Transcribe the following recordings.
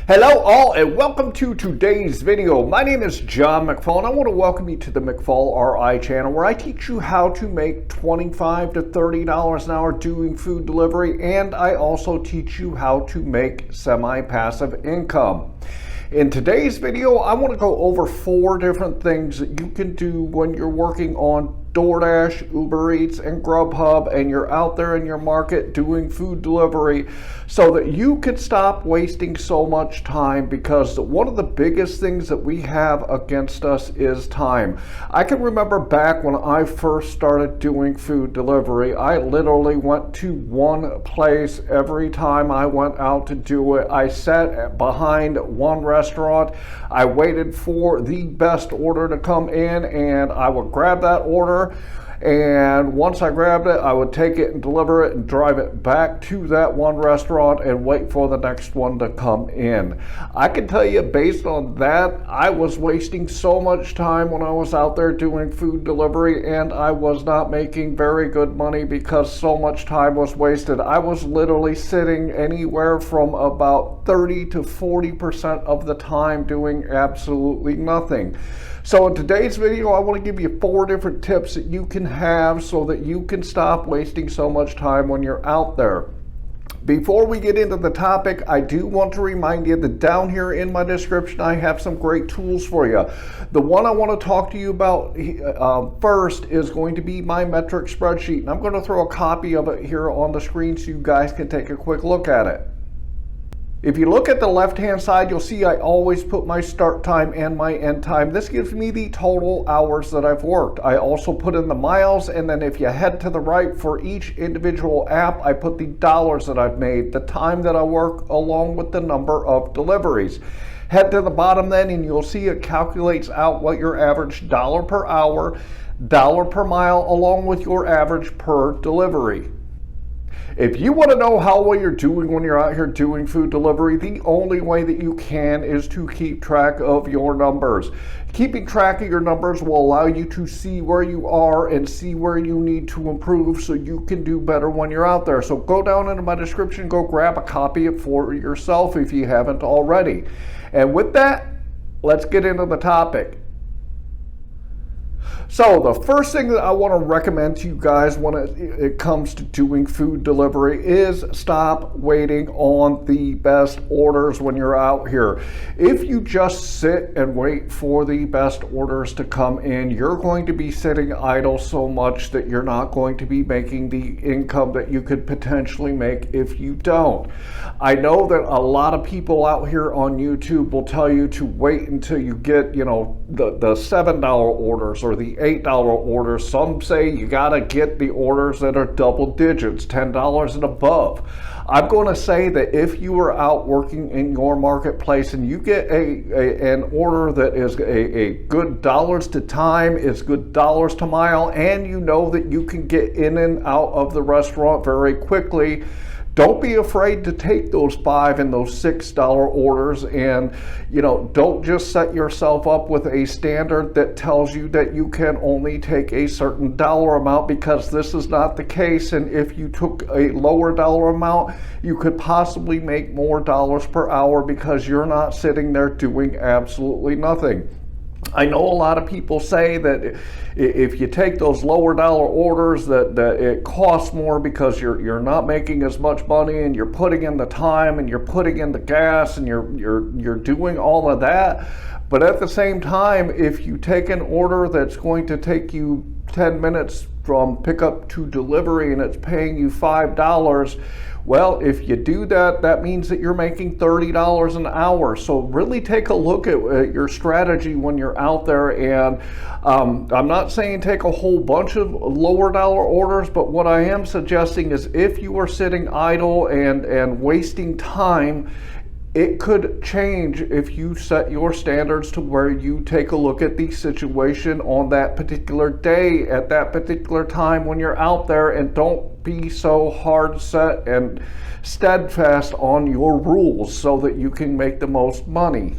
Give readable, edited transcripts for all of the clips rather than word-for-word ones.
Hello all and welcome to today's video. My name is John McFall and I want to welcome you to the McFallRI channel where I teach you how to make $25 to $30 an hour doing food delivery, and I also teach you how to make semi-passive income. In today's video, I want to go over 4 different things that you can do when you're working on DoorDash, Uber Eats, and GrubHub, and you're out there in your market doing food delivery so that you can stop wasting so much time, because one of the biggest things that we have against us is time. I can remember back when I first started doing food delivery, I literally went to one place every time I went out to do it. I sat behind one restaurant, I waited for the best order to come in, and I would grab that order, and once I grabbed it, I would take it and deliver it and drive it back to that one restaurant and wait for the next one to come in. I can tell you, based on that, I was wasting so much time when I was out there doing food delivery, and I was not making very good money because so much time was wasted. I was literally sitting anywhere from about 30 to 40% of the time doing absolutely nothing. So in today's video, I want to give you 4 different tips that you can have so that you can stop wasting so much time when you're out there. Before we get into the topic, I do want to remind you that down here in my description, I have some great tools for you. The one I want to talk to you about first is going to be my metric spreadsheet. And I'm going to throw a copy of it here on the screen so you guys can take a quick look at it. If you look at the left-hand side, you'll see I always put my start time and my end time. This gives me the total hours that I've worked. I also put in the miles, and then if you head to the right, for each individual app, I put the dollars that I've made, the time that I work, along with the number of deliveries. Head to the bottom then, and you'll see it calculates out what your average dollar per hour, dollar per mile, along with your average per delivery. If you want to know how well you're doing when you're out here doing food delivery, the only way that you can is to keep track of your numbers. Keeping track of your numbers will allow you to see where you are and see where you need to improve so you can do better when you're out there. So go down into my description, go grab a copy of it for yourself if you haven't already. And with that, let's get into the topic. So the first thing that I want to recommend to you guys when it comes to doing food delivery is stop waiting on the best orders when you're out here. If you just sit and wait for the best orders to come in, you're going to be sitting idle so much that you're not going to be making the income that you could potentially make if you don't. I know that a lot of people out here on YouTube will tell you to wait until you get, the $7 orders or the $8 orders. Some say you got to get the orders that are double digits, $10 and above. I'm going to say that if you are out working in your marketplace and you get an order that is a good dollars to time, is good dollars to mile, and you know that you can get in and out of the restaurant very quickly, don't be afraid to take those $5 and those $6 orders, and don't just set yourself up with a standard that tells you that you can only take a certain dollar amount, because this is not the case. And if you took a lower dollar amount, you could possibly make more dollars per hour because you're not sitting there doing absolutely nothing. I know a lot of people say that if you take those lower dollar orders that it costs more because you're not making as much money, and you're putting in the time and you're putting in the gas and you're doing all of that. But at the same time, if you take an order that's going to take you 10 minutes from pickup to delivery and it's paying you $5, well, if you do that, that means that you're making $30 an hour. So really take a look at your strategy when you're out there. And I'm not saying take a whole bunch of lower dollar orders, but what I am suggesting is if you are sitting idle and wasting time, it could change if you set your standards to where you take a look at the situation on that particular day, at that particular time when you're out there, and don't be so hard set and steadfast on your rules so that you can make the most money.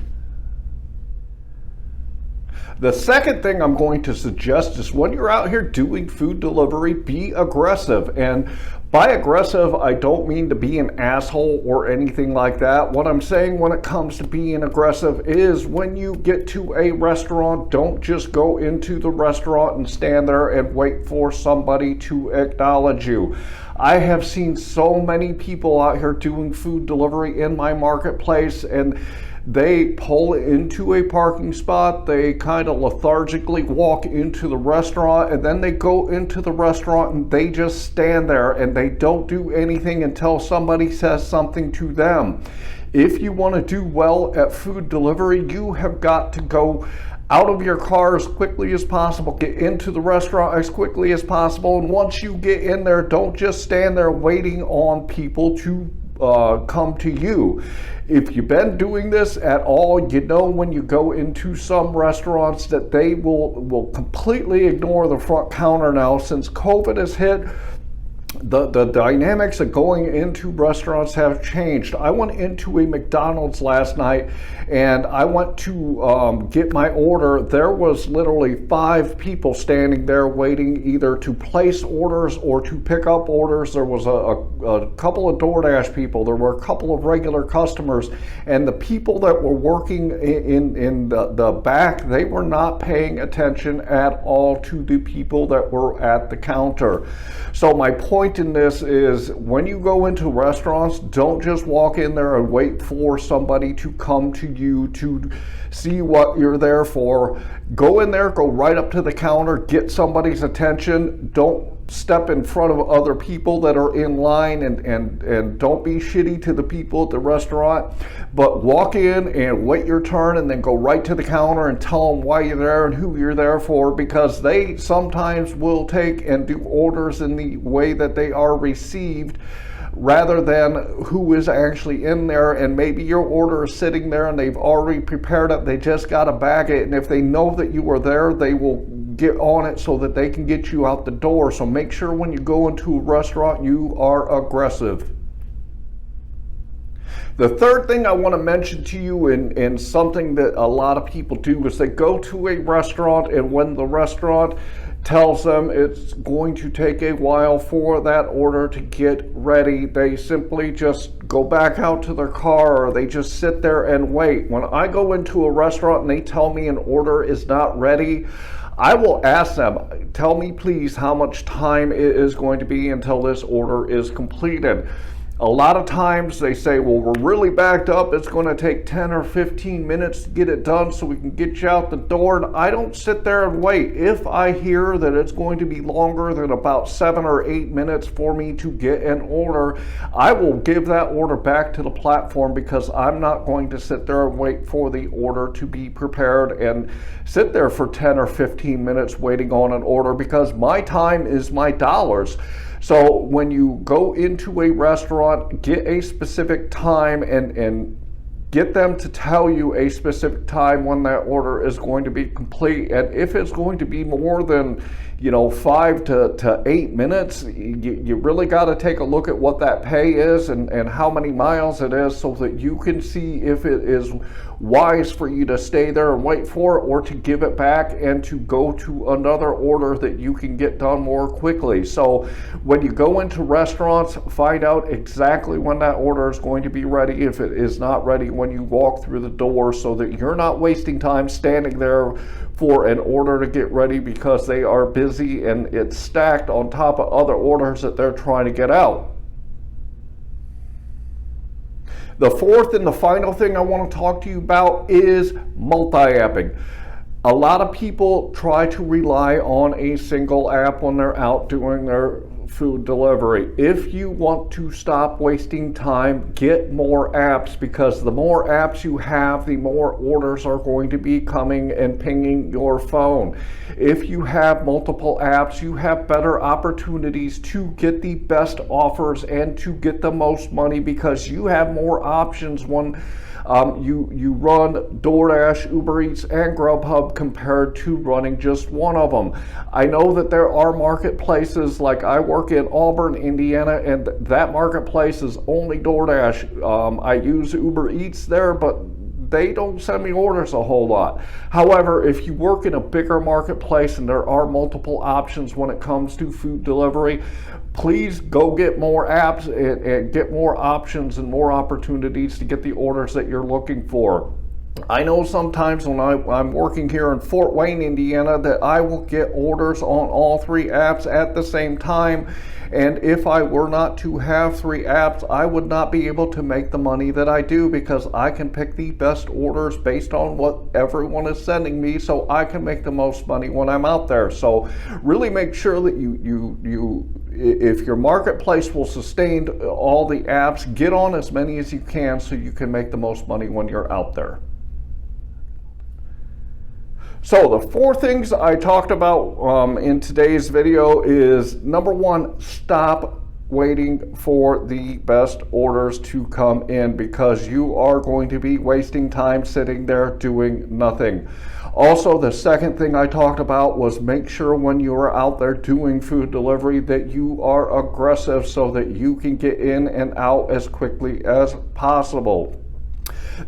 The second thing I'm going to suggest is when you're out here doing food delivery, be aggressive. And By aggressive, I don't mean to be an asshole or anything like that. What I'm saying when it comes to being aggressive is when you get to a restaurant, don't just go into the restaurant and stand there and wait for somebody to acknowledge you. I have seen so many people out here doing food delivery in my marketplace, and they pull into a parking spot, they kind of lethargically walk into the restaurant, and then they go into the restaurant and they just stand there and they don't do anything until somebody says something to them. If you want to do well at food delivery, you have got to go out of your car as quickly as possible, get into the restaurant as quickly as possible, and once you get in there, don't just stand there waiting on people to come to you. If you've been doing this at all, you know when you go into some restaurants that they will completely ignore the front counter now. Since COVID has hit, the dynamics of going into restaurants have changed. I went into a McDonald's last night and I went to get my order. There was literally 5 people standing there waiting either to place orders or to pick up orders. There was a couple of DoorDash people. There were a couple of regular customers, and the people that were working in the back, they were not paying attention at all to the people that were at the counter. So my point in this is when you go into restaurants, don't just walk in there and wait for somebody to come to you to see what you're there for. Go in there, go right up to the counter, get somebody's attention. Don't step in front of other people that are in line, and don't be shitty to the people at the restaurant, but walk in and wait your turn and then go right to the counter and tell them why you're there and who you're there for, because they sometimes will take and do orders in the way that they are received rather than who is actually in there. And maybe your order is sitting there and they've already prepared it, they just got to bag it, and if they know that you are there, they will get on it so that they can get you out the door. So make sure when you go into a restaurant you are aggressive. The third thing I want to mention to you, and something that a lot of people do, is they go to a restaurant, and when the restaurant tells them it's going to take a while for that order to get ready, they simply just go back out to their car, or they just sit there and wait. When I go into a restaurant and they tell me an order is not ready, I will ask them, tell me please how much time it is going to be until this order is completed. A lot of times they say, well, we're really backed up. It's going to take 10 or 15 minutes to get it done so we can get you out the door. And I don't sit there and wait. If I hear that it's going to be longer than about 7 or 8 minutes for me to get an order, I will give that order back to the platform, because I'm not going to sit there and wait for the order to be prepared and sit there for 10 or 15 minutes waiting on an order, because my time is my dollars. So when you go into a restaurant, get a specific time and get them to tell you a specific time when that order is going to be complete. And if it's going to be more than 5 to 8 minutes, you really got to take a look at what that pay is and how many miles it is, so that you can see if it is wise for you to stay there and wait for it, or to give it back and to go to another order that you can get done more quickly. So when you go into restaurants, find out exactly when that order is going to be ready, if it is not ready when you walk through the door, so that you're not wasting time standing there for an order to get ready, because they are busy and it's stacked on top of other orders that they're trying to get out. The fourth and the final thing I want to talk to you about is multi-apping. A lot of people try to rely on a single app when they're out doing their food delivery. If you want to stop wasting time, get more apps, because the more apps you have, the more orders are going to be coming and pinging your phone. If you have multiple apps, you have better opportunities to get the best offers and to get the most money, because you have more options when you run DoorDash, Uber Eats, and GrubHub compared to running just one of them. I know that there are marketplaces, like I work in Auburn, Indiana, and that marketplace is only DoorDash. I use Uber Eats there, but they don't send me orders a whole lot. However, if you work in a bigger marketplace and there are multiple options when it comes to food delivery, please go get more apps and get more options and more opportunities to get the orders that you're looking for. I know sometimes when I'm working here in Fort Wayne, Indiana, that I will get orders on all 3 apps at the same time. And if I were not to have 3 apps, I would not be able to make the money that I do, because I can pick the best orders based on what everyone is sending me, so I can make the most money when I'm out there. So really make sure that if your marketplace will sustain all the apps, get on as many as you can so you can make the most money when you're out there. So the 4 things I talked about in today's video is, number 1, stop waiting for the best orders to come in, because you are going to be wasting time sitting there doing nothing. Also, the second thing I talked about was make sure when you are out there doing food delivery that you are aggressive so that you can get in and out as quickly as possible.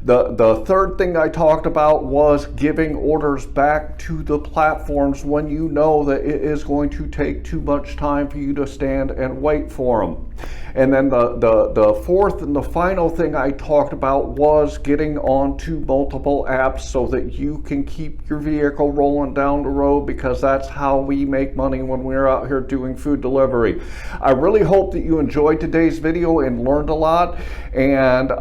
The third thing I talked about was giving orders back to the platforms when you know that it is going to take too much time for you to stand and wait for them. And then the fourth and the final thing I talked about was getting onto multiple apps so that you can keep your vehicle rolling down the road, because that's how we make money when we're out here doing food delivery. I really hope that you enjoyed today's video and learned a lot. And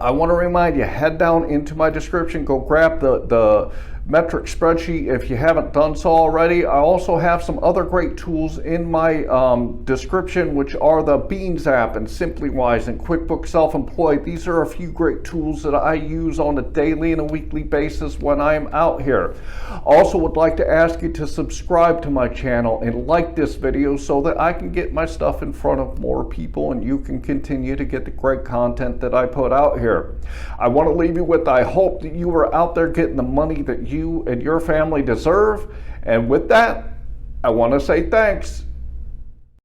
I want to remind you, head down into my description, go grab the metric spreadsheet if you haven't done so already. I also have some other great tools in my description, which are the Beans app and SimplyWise and QuickBooks Self-Employed. These are a few great tools that I use on a daily and a weekly basis when I'm out here. Also would like to ask you to subscribe to my channel and like this video so that I can get my stuff in front of more people and you can continue to get the great content that I put out here. I want to leave you with, I hope that you are out there getting the money that you and your family deserve. And with that, I want to say thanks.